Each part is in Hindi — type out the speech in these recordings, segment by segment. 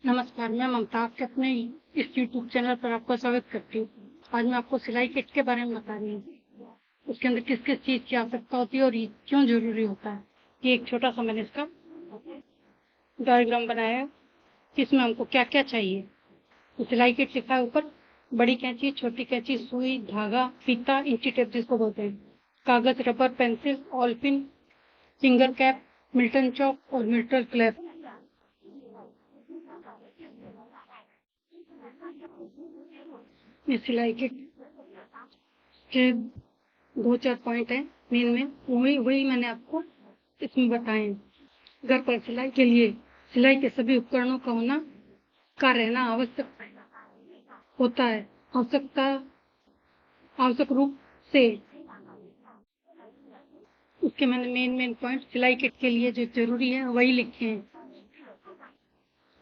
नमस्कार, मैं ममता आपके अपने इस यूट्यूब चैनल पर आपका स्वागत करती हूँ। आज मैं आपको सिलाई किट के बारे में बता रही हूँ। उसके अंदर किस किस चीज़ की आवश्यकता होती है और ये क्यों ज़रूरी होता है। ये एक छोटा सा मैंने इसका डायग्राम बनाया है कि इसमें हमको क्या क्या चाहिए। तो सिलाई किट लिखा है ऊपर, बड़ी कैंची, छोटी कैंची, सुई, धागा, फीता, इंची टेप जिसको बोलते हैं, कागज, rubber, pencil, all pin, finger cap, Milton chalk और मिल्टन क्लैप। ये सिलाई किट के दो चार पॉइंट हैं मेन में, वही वही मैंने आपको इसमें बताए हैं। घर पर सिलाई के लिए सिलाई के सभी उपकरणों का रहना आवश्यक होता है। आवश्यक रूप से उसके मैंने मेन पॉइंट सिलाई किट के लिए जो जरूरी है वही लिखे हैं।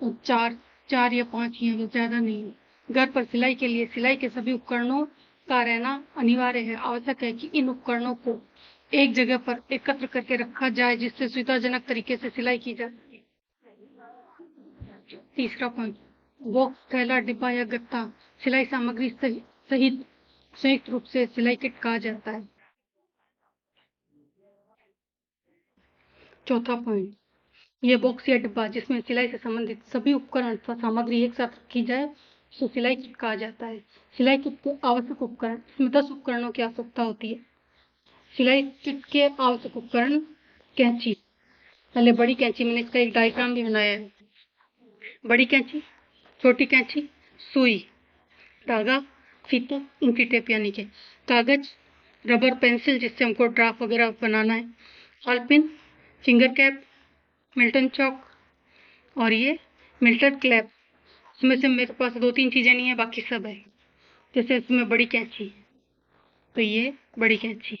और चार चार या पांच ही हैं, ज्यादा नहीं। घर पर सिलाई के लिए सिलाई के सभी उपकरणों का रहना अनिवार्य है। आवश्यक है कि इन उपकरणों को एक जगह पर एकत्र करके रखा जाए जिससे सुविधाजनक तरीके से सिलाई की जा सके। तीसरा पॉइंट, बॉक्स, थैला, डिब्बा या गत्ता सिलाई सामग्री सहित संयुक्त रूप से सिलाई किट कहा जाता है। चौथा पॉइंट, ये बॉक्स या डिब्बा जिसमें सिलाई से संबंधित सभी उपकरण अथवा सामग्री एक साथ रखी जाए उसे सिलाई किट कहा जाता है। सिलाई किट के आवश्यक उपकरण, इसमें 10 उपकरणों की आवश्यकता होती है। सिलाई किट के आवश्यक उपकरण, कैंची, पहले बड़ी कैंची, मैंने इसका एक डायग्राम भी बनाया है। बड़ी कैंची, छोटी कैंची, सुई, धागा, फीता, इंची टेप यानी कि कागज, रबर, पेंसिल जिससे हमको ड्राफ्ट वगैरह बनाना है, all pin, finger cap, Milton chalk और ये मिल्टन क्लैप। इसमें से मेरे पास दो तीन चीजें नहीं है, बाकी सब है। जैसे इसमें बड़ी कैंची, तो ये बड़ी कैंची।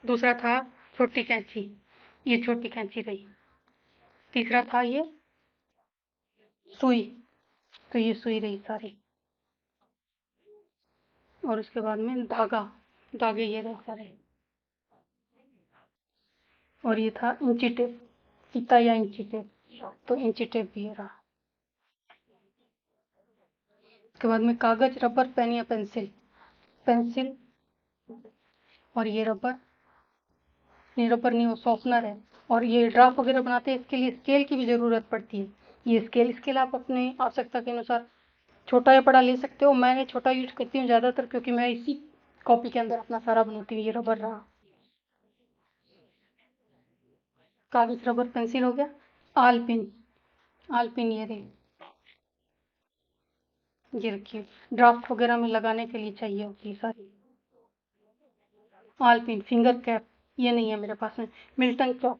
दूसरा था छोटी कैंची, ये छोटी कैंची रही। तीसरा था ये सुई, तो ये सुई रही सारी। और उसके बाद में धागा, धागे ये रहे सारे। और ये था इंची टेप, फीता या इंची टेप, तो इंची टेप भी ये रहा। उसके बाद में कागज, रबर, पेन या पेंसिल, पेंसिल और ये रबर, नहीं रबर नहीं, वो सॉफ्टनर है। और ये ड्राफ्ट वगैरह बनाते हैं, इसके लिए स्केल की भी जरूरत पड़ती है। ये स्केल आप अपने आवश्यकता के अनुसार छोटा या बड़ा ले सकते हो। मैंने छोटा यूज करती हूँ ज्यादातर, क्योंकि मैं इसी कॉपी के अंदर अपना सारा बनाती हूँ। ये रबर रहा, कागज, रबर, पेंसिल हो गया। आल पिन, आल पिन ये रही, ये रखिए, ड्राफ्ट वगैरह में लगाने के लिए चाहिए होती है सारी। आल पिन, फिंगर कैप ये नहीं है मेरे पास में। मिल्टन चौक,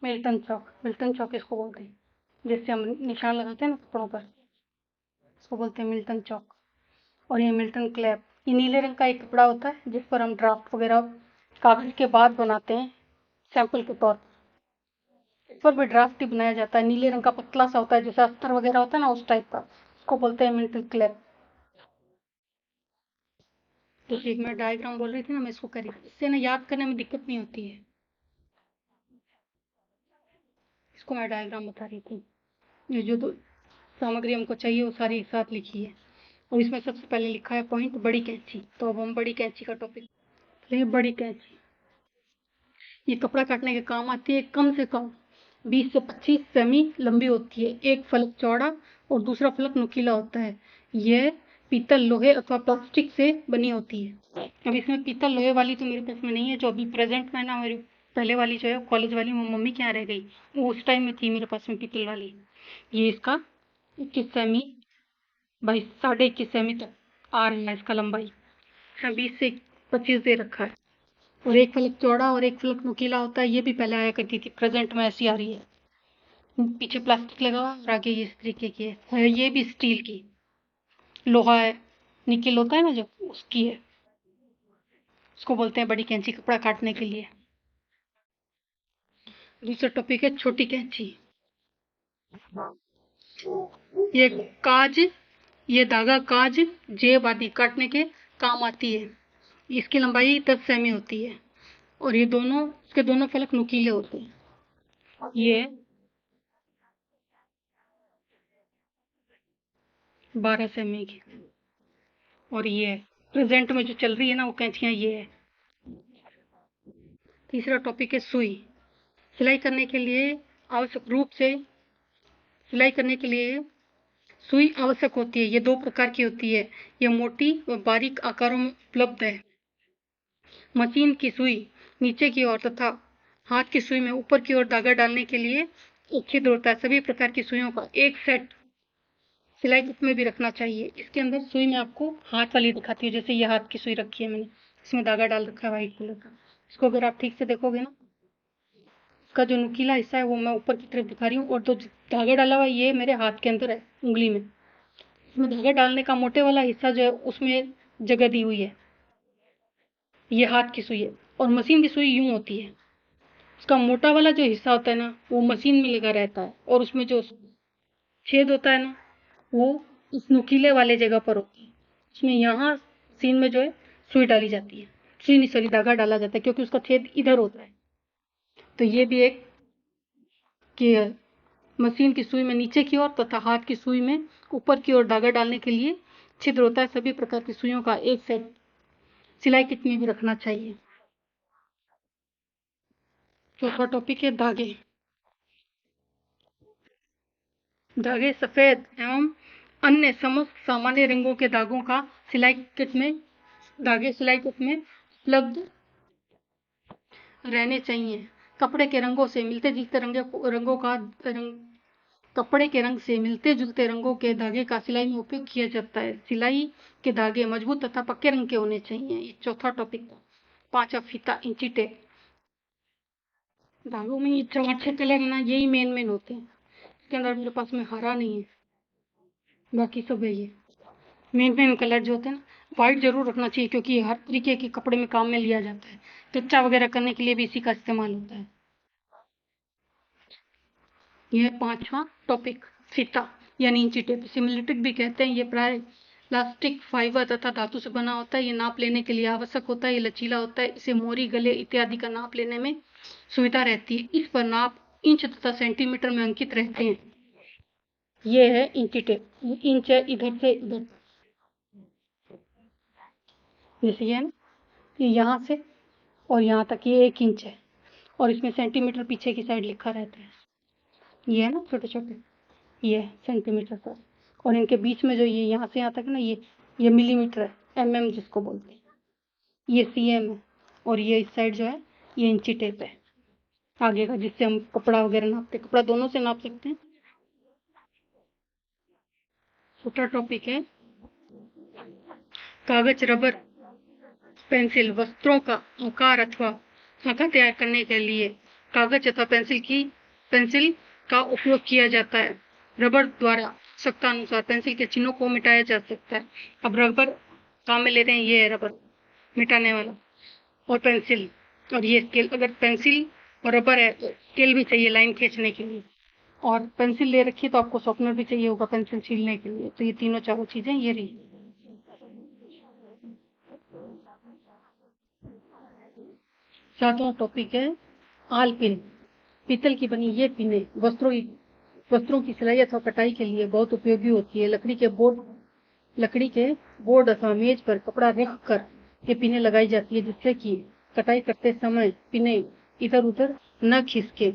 मिल्टन चौक इसको बोलते हैं, जिससे हम निशान लगाते हैं ना कपड़ों पर, इसको बोलते हैं मिल्टन चौक। और ये मिल्टन क्लैप, ये नीले रंग का एक कपड़ा होता है जिस पर हम ड्राफ्ट वगैरह कागज के बाद बनाते हैं सैंपल के तौर पर। इस पर भी ड्राफ्ट ही बनाया जाता है। नीले रंग का पतला सा होता है, जैसे अस्तर वगैरह होता है ना, उस टाइप का, इसको बोलते हैं मिल्टन क्लैप। तो एक मैं डायग्राम बोल रही थी ना, मैं इसको करी, इससे ना याद करने में दिक्कत नहीं होती है। इसको मैं डायग्राम बता रही थी। ये जो दो सामग्री हमको चाहिए वो सारी एक साथ लिखी है। और इसमें सबसे पहले लिखा है पॉइंट बड़ी कैंची, तो अब हम बड़ी कैंची का टॉपिक। ये बड़ी कैंची, ये कपड़ा काटने के काम आती है। कम से कम 20 से 25 सेमी लंबी होती है, एक फलक चौड़ा और दूसरा फलक नुकीला होता है। यह पीतल, लोहे अथवा प्लास्टिक से बनी होती है। अब इसमें पीतल लोहे वाली तो मेरे पास में नहीं है, जो अभी प्रेजेंट में ना, मेरी पहले वाली जो है कॉलेज वाली, वो मम्मी के यहाँ रह गई, वो उस टाइम में थी मेरे पास में पीतल वाली। ये इसका 21 सेमी बाई 21.5 सेमी तक आ रहा है इसका लंबाई। इसमें 20 से 25 दे रखा है। और एक फलक चौड़ा और एक फलक नुकीला होता है, ये भी पहले आया करती थी, प्रेजेंट में ऐसी आ रही है। पीछे प्लास्टिक लगा हुआ और आगे ये इस तरीके की है। ये भी स्टील की, लोहा है, निकेल होता है ना जो, उसकी है। उसको बोलते हैं बड़ी कैंची कपड़ा काटने के लिए। दूसरा टॉपिक है छोटी कैंची। ये काज, ये धागा, काज, जेब आदि काटने के काम आती है। इसकी लंबाई 10 सेमी होती है और ये दोनों, इसके दोनों फलक नुकीले होते हैं। ये 12 सेमी की, और ये प्रेजेंट में जो चल रही है ना वो कैंचियाँ ये है। तीसरा टॉपिक है सुई। सिलाई करने के लिए आवश्यक रूप से सिलाई करने के लिए सुई आवश्यक होती है। ये दो प्रकार की होती है। यह मोटी व बारीक आकारों में उपलब्ध है। मशीन की सुई नीचे की ओर तथा हाथ की सुई में ऊपर की ओर धागा डालने के लिए एक छिद्र होता है। सभी प्रकार की सुइयों का एक सेट सिलाई किट में भी रखना चाहिए। इसके अंदर सुई में आपको हाथ वाली दिखाती है, जैसे ये हाथ की सुई रखी है मैंने, इसमें धागा डाल रखा है व्हाइट कलर का। इसको अगर आप ठीक से देखोगे ना, इसका जो नुकीला हिस्सा है वो मैं ऊपर की तरफ दिखा रही हूँ, और जो धागा डाला हुआ है ये मेरे हाथ के अंदर है, उंगली में। इसमें धागा डालने का मोटे वाला हिस्सा जो है उसमें जगह दी हुई है। ये हाथ की सुई है। और मशीन की सुई यूं होती है, उसका मोटा वाला जो हिस्सा होता है ना वो मशीन में लगा रहता है, और उसमें जो छेद होता है ना वो इस नुकीले वाले जगह पर होता है। उसमें यहाँ सीन में जो है सुई डाली जाती है, सुई नहीं सॉरी धागा डाला जाता है, क्योंकि उसका छेद इधर होता है। तो ये भी एक कि मशीन की सुई में नीचे की ओर तथा हाथ की सुई में ऊपर की ओर धागा डालने के लिए छिद्र होता है। सभी प्रकार की सुइयों का एक सेट सिलाई किट में भी रखना चाहिए। चौथा टॉपिक है धागे। धागे सफेद एवं अन्य समस्त सामान्य रंगों के धागों का सिलाई किट में धागे सिलाई किट में उपलब्ध रहने चाहिए। कपड़े के रंगों से मिलते जुलते रंगों का कपड़े के रंग से मिलते जुलते रंगों के धागे का सिलाई में उपयोग किया जाता है। सिलाई के धागे मजबूत तथा पक्के रंग के होने चाहिए। ये चौथा टॉपिक था। पांचवा फीता इंची टेप। धागों में ये 4-6 कलर है ना, यही मेन होते हैं। इसके अंदर मेरे पास में हरा नहीं है, बाकी सब है। ये मेन कलर जो होते हैं ना, व्हाइट जरूर रखना चाहिए, क्योंकि हर तरीके के कपड़े में काम में लिया जाता है। कच्चा वगैरह करने के लिए भी इसी का इस्तेमाल होता है। यह पांचवा टॉपिक फीता यानी इंची टेप, सिमुलेटिक भी कहते हैं। ये प्राय प्लास्टिक, फाइबर तथा धातु से बना होता है। ये नाप लेने के लिए आवश्यक होता है। ये लचीला होता है। इसे मोरी, गले इत्यादि का नाप लेने में सुविधा रहती है। इस पर नाप इंच तथा सेंटीमीटर में अंकित रहते हैं। ये है इंची टेप। इंच है इधर से इधर, जैसे ये है ना, ये यहाँ से और यहाँ तक ये 1 इंच है, और इसमें सेंटीमीटर पीछे की साइड लिखा रहता है। ये है ना छोटे छोटे, ये सेंटीमीटर पर, और इनके बीच में जो ये यहाँ से यहाँ तक ना, ये मिलीमीटर है, mm जिसको बोलते हैं। ये cm है, और ये इस साइड जो है ये इंची टेप है आगे का, जिससे हम कपड़ा वगैरह नापते, कपड़ा दोनों से नाप सकते हैं। छोटा टॉपिक है कागज, रबर, पेंसिल। वस्त्रों का आकार अथवा आकार तैयार करने के लिए कागज अथवा पेंसिल का उपयोग किया जाता है। रबर द्वारा आवश्यकतानुसार पेंसिल के चिन्हों को मिटाया जा सकता है। अब रबर काम में ले रहे हैं, ये है रबर मिटाने वाला, और पेंसिल, और ये स्केल। अगर पेंसिल और रबर है तो स्केल भी चाहिए लाइन खींचने के लिए, और पेंसिल ले रखी है तो आपको शॉर्पनर भी चाहिए होगा पेंसिल छीलने के लिए। तो ये तीनों चारों चीजें ये रही। सातवां टॉपिक है आल पिन। पीतल की बनी ये पिनें वस्त्रों की सिलाई अथवा कटाई के लिए बहुत उपयोगी होती है। लकड़ी के बोर्ड अथवा मेज पर कपड़ा रख कर ये पिनें लगाई जाती है, जिससे कि कटाई करते समय पिनें इधर उधर न खिसके।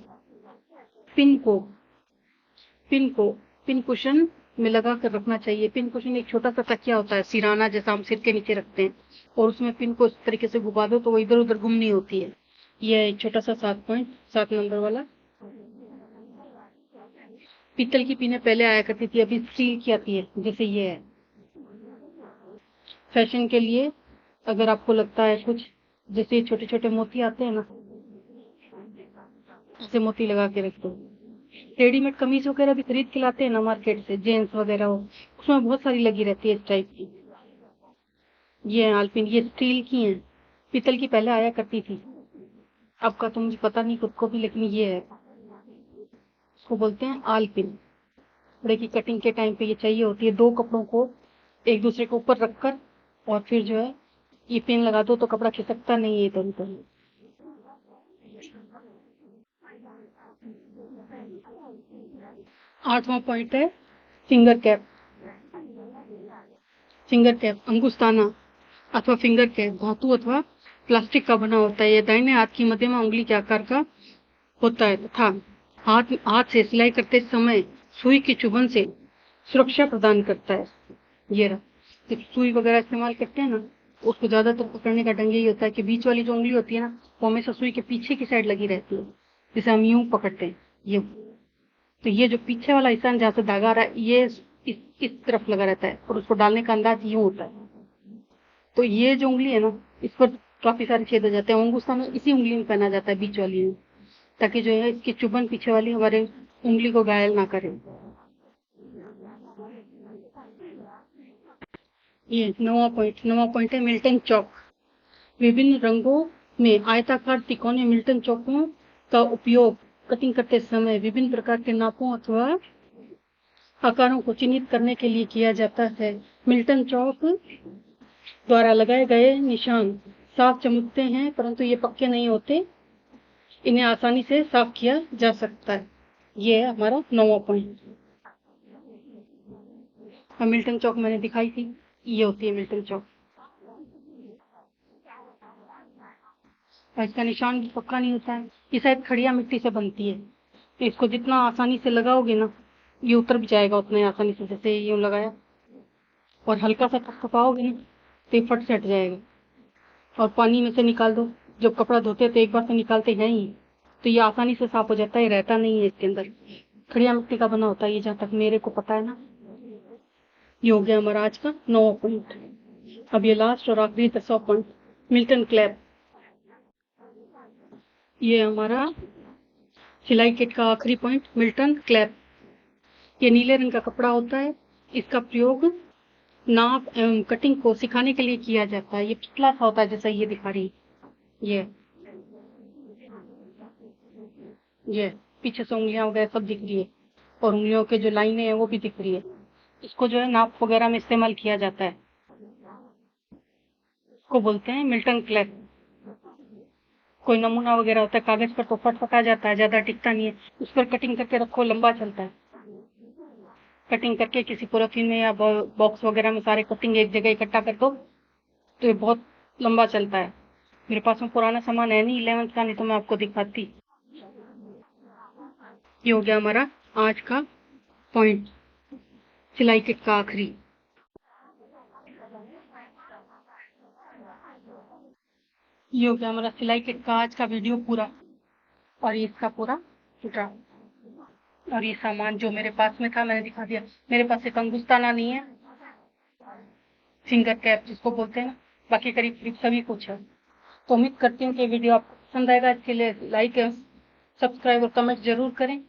पिन को पिन को पिन कुशन में लगा कर रखना चाहिए। पिन कुशन एक छोटा सा तकिया होता है, सिराना जैसा, हम सिर के नीचे रखते हैं, और उसमें पिन को इस तरीके से घुमा दो तो वो इधर उधर घूम नहीं होती है। यह एक छोटा सा 7 नंबर वाला। पीतल की पिनें पहले आया करती थी, अभी स्टील की आती है, जैसे ये है। फैशन के लिए अगर आपको लगता है कुछ, जैसे छोटे छोटे मोती आते हैं ना, ऐसे मोती लगा के रख दो। रेडीमेड कमीज वगैरह भी खरीद के लाते हैं ना मार्केट से, जेंट्स वगैरह हो, उसमें बहुत सारी लगी रहती है इस टाइप की। ये है आलपिन, ये स्टील की हैं। पीतल की पहले आया करती थी, अब का तो मुझे पता नहीं खुद को भी, लेकिन ये है, इसको बोलते हैं आलपिन। कपड़े की कटिंग के टाइम पे ये चाहिए होती है, दो कपड़ों को एक दूसरे के ऊपर रखकर, और फिर जो है ये पिन लगा दो तो कपड़ा खिसकता नहीं है इधर उधर। 8वां पॉइंट है फिंगर कैप। फिंगर कैप अंगुस्ताना अथवा फिंगर कैप धातु अथवा प्लास्टिक का बना होता है। यह दाहिने हाथ की मध्यमा उंगली के आकार का होता है तथा हाथ से सिलाई करते समय सुई की चुभन से सुरक्षा प्रदान करता है। ये रहा, जब सुई वगैरह इस्तेमाल करते हैं ना, उसको ज्यादातर पकड़ने का ढंग यही होता है कि बीच वाली जो उंगली होती है ना, वो हमेशा सुई के पीछे की साइड लगी रहती है, जिसे हम यूं पकड़ते हैं। ये तो ये जो पीछे वाला हिस्सा जहाँ से धागा आ रहा है, ये इस तरफ लगा रहता है और उसको डालने का अंदाज यूं होता है। तो ये जो उंगली है ना, इस पर काफी सारे छेद हो जाते हैं। अंगूठा में इसी उंगली में पहना जाता है, बीच वाली में, ताकि जो है इसकी चुभन पीछे वाली हमारे उंगली को घायल ना करे। ये 9वां पॉइंट है मिल्टन चौक। विभिन्न रंगों में आयताकार तिकोने मिल्टन चौकों का उपयोग कटिंग करते समय विभिन्न प्रकार के नापों अथवा आकारों को चिन्हित करने के लिए किया जाता है। मिल्टन चौक द्वारा लगाए गए निशान साफ चमकते हैं, परंतु ये पक्के नहीं होते। इन्हें आसानी से साफ किया जा सकता है। ये है हमारा 9वां पॉइंट। मिल्टन चौक मैंने दिखाई थी, ये होती है मिल्टन चौक। और इसका निशान भी पक्का नहीं होता है। ये शायद खड़िया मिट्टी से बनती है, तो इसको जितना आसानी से लगाओगे ना, ये उतर भी जाएगा उतना ही आसानी से, जैसे यूं लगाया। और हल्का सा थपथपाओगे ना, तो ये फट से हट जाएगा। और पानी में से निकाल दो, जब कपड़ा धोते हैं तो एक बार से निकालते हैं ही, तो ये आसानी से साफ हो जाता है, रहता नहीं है इसके अंदर। खड़िया मिट्टी का बना होता है ये, जहाँ तक मेरे को पता है ना। ये हो गया हमारा आज का 9वां पॉइंट। अब ये लास्ट और आखिरी 10वां पॉइंट, मिल्टन क्लैप। ये हमारा सिलाई किट का आखिरी पॉइंट, मिल्टन क्लैप। ये नीले रंग का कपड़ा होता है। इसका प्रयोग नाप एवं कटिंग को सिखाने के लिए किया जाता है। ये पतला सा होता है, जैसा ये दिखा रही। ये पीछे से उंगलियां वगैरह सब दिख रही है, और उंगलियों के जो लाइनें हैं वो भी दिख रही है। इसको जो है नाप वगैरह में इस्तेमाल किया जाता है। इसको बोलते हैं मिल्टन क्लैप। कोई नमूना वगैरह होता है कागज पर तो फटफटा जाता है, ज्यादा टिकता नहीं है। उस पर कटिंग करके रखो, लंबा चलता है। कटिंग करके किसी पॉलिथीन में या बॉक्स वगैरह में सारे कटिंग एक जगह इकट्ठा कर दो, तो ये बहुत लंबा चलता है। मेरे पास में पुराना सामान है नहीं 11th का, नहीं तो मैं आपको दिखाती। ये हो गया हमारा आज का पॉइंट, सिलाई किट का आखिरी। ये हो गया हमारा सिलाई किट का आज का वीडियो पूरा, और ये इसका पूरा ड्राफ्ट। और ये सामान जो मेरे पास में था मैंने दिखा दिया। मेरे पास एक अंगुस्ताना नहीं है, फिंगर कैप जिसको बोलते हैं ना, बाकी करीब करीब सभी कुछ है। तो उम्मीद करती हूँ कि वीडियो आपको पसंद आएगा। इसके लिए लाइक सब्सक्राइब और कमेंट जरूर करें।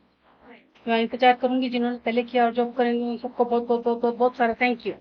मैं इंतजार करूंगी जिन्होंने पहले किया और जॉब करेंगे उन सबको बहुत बहुत बहुत बहुत बहुत सारा थैंक यू।